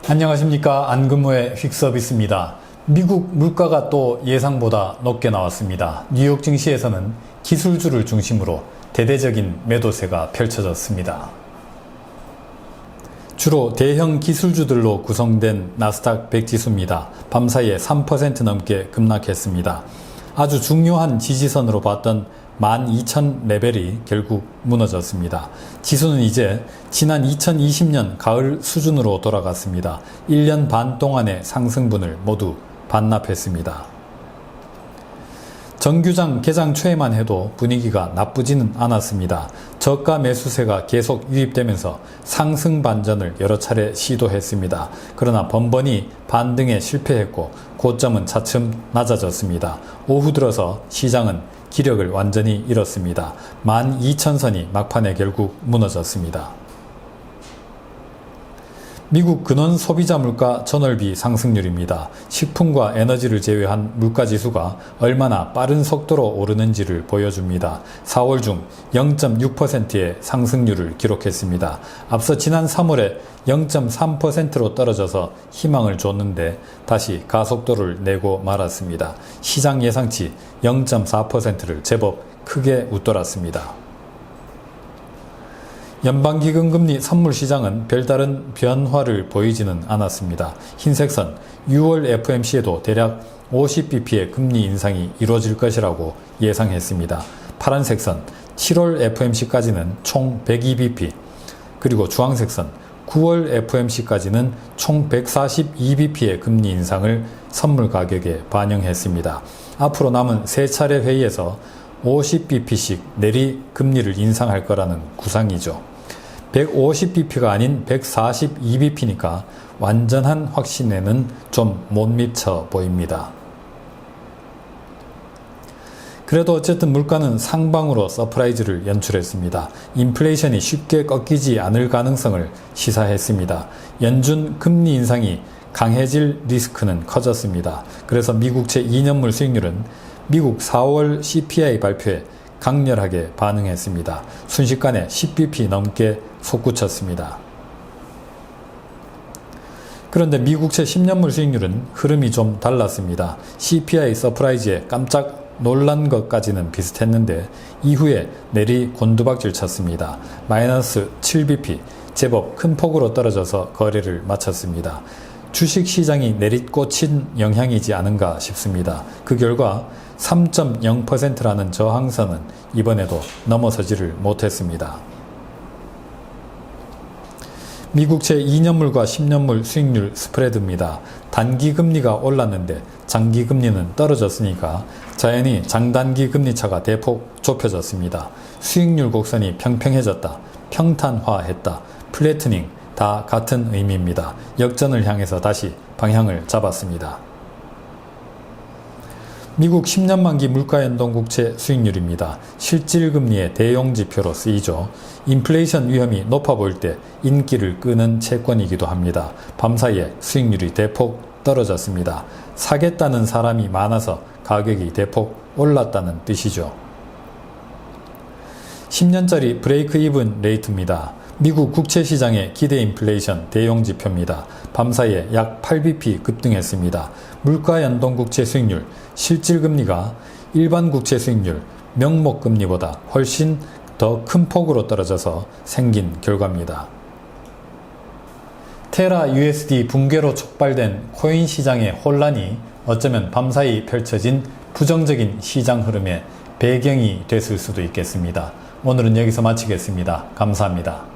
안녕하십니까. 안근무의 퀵서비스입니다. 미국 물가가 또 예상보다 높게 나왔습니다. 뉴욕 증시에서는 기술주를 중심으로 대대적인 매도세가 펼쳐졌습니다. 주로 대형 기술주들로 구성된 나스닥 100 지수입니다. 밤사이에 3% 넘게 급락했습니다. 아주 중요한 지지선으로 봤던 12,000 레벨이 결국 무너졌습니다. 지수는 이제 지난 2020년 가을 수준으로 돌아갔습니다. 1년 반 동안의 상승분을 모두 반납했습니다. 정규장 개장 초에만 해도 분위기가 나쁘지는 않았습니다. 저가 매수세가 계속 유입되면서 상승 반전을 여러 차례 시도했습니다. 그러나 번번이 반등에 실패했고 고점은 차츰 낮아졌습니다. 오후 들어서 시장은 기력을 완전히 잃었습니다. 12,000선이 막판에 결국 무너졌습니다. 미국 근원 소비자 물가 전월비 상승률입니다. 식품과 에너지를 제외한 물가지수가 얼마나 빠른 속도로 오르는지를 보여줍니다. 4월 중 0.6%의 상승률을 기록했습니다. 앞서 지난 3월에 0.3%로 떨어져서 희망을 줬는데 다시 가속도를 내고 말았습니다. 시장 예상치 0.4%를 제법 크게 웃돌았습니다. 연방기금금리 선물시장은 별다른 변화를 보이지는 않았습니다. 흰색선 6월 FOMC에도 대략 50bp의 금리 인상이 이루어질 것이라고 예상했습니다. 파란색선 7월 FOMC까지는 총 102bp, 그리고 주황색선 9월 FOMC까지는 총 142bp의 금리 인상을 선물 가격에 반영했습니다. 앞으로 남은 3차례 회의에서 50bp씩 내리 금리를 인상할 거라는 구상이죠. 150bp가 아닌 142bp니까 완전한 확신에는 좀 못 미쳐 보입니다. 그래도 어쨌든 물가는 상방으로 서프라이즈를 연출했습니다. 인플레이션이 쉽게 꺾이지 않을 가능성을 시사했습니다. 연준 금리 인상이 강해질 리스크는 커졌습니다. 그래서 미국채 2년물 수익률은 미국 4월 CPI 발표에 강렬하게 반응했습니다. 순식간에 10bp 넘게 솟구쳤습니다. 그런데 미국채 10년물 수익률은 흐름이 좀 달랐습니다. CPI 서프라이즈에 깜짝 놀란 것까지는 비슷했는데 이후에 내리 곤두박질 쳤습니다. 마이너스 7bp, 제법 큰 폭으로 떨어져서 거래를 마쳤습니다. 주식시장이 내리꽂힌 영향이지 않은가 싶습니다. 그 결과 3.0%라는 저항선은 이번에도 넘어서지를 못했습니다. 미국채 2년물과 10년물 수익률 스프레드입니다. 단기금리가 올랐는데 장기금리는 떨어졌으니까 자연히 장단기 금리차가 대폭 좁혀졌습니다. 수익률 곡선이 평평해졌다, 평탄화했다, 플래트닝 다 같은 의미입니다. 역전을 향해서 다시 방향을 잡았습니다. 미국 10년 만기 물가연동국채 수익률입니다. 실질금리의 대용지표로 쓰이죠. 인플레이션 위험이 높아 보일 때 인기를 끄는 채권이기도 합니다. 밤사이에 수익률이 대폭 떨어졌습니다. 사겠다는 사람이 많아서 가격이 대폭 올랐다는 뜻이죠. 10년짜리 브레이크 이븐 레이트입니다. 미국 국채시장의 기대 인플레이션 대용지표입니다. 밤사이에 약 8bp 급등했습니다. 물가연동국채 수익률, 실질금리가 일반 국채 수익률, 명목금리보다 훨씬 더 큰 폭으로 떨어져서 생긴 결과입니다. 테라 USD 붕괴로 촉발된 코인 시장의 혼란이 어쩌면 밤사이 펼쳐진 부정적인 시장 흐름의 배경이 됐을 수도 있겠습니다. 오늘은 여기서 마치겠습니다. 감사합니다.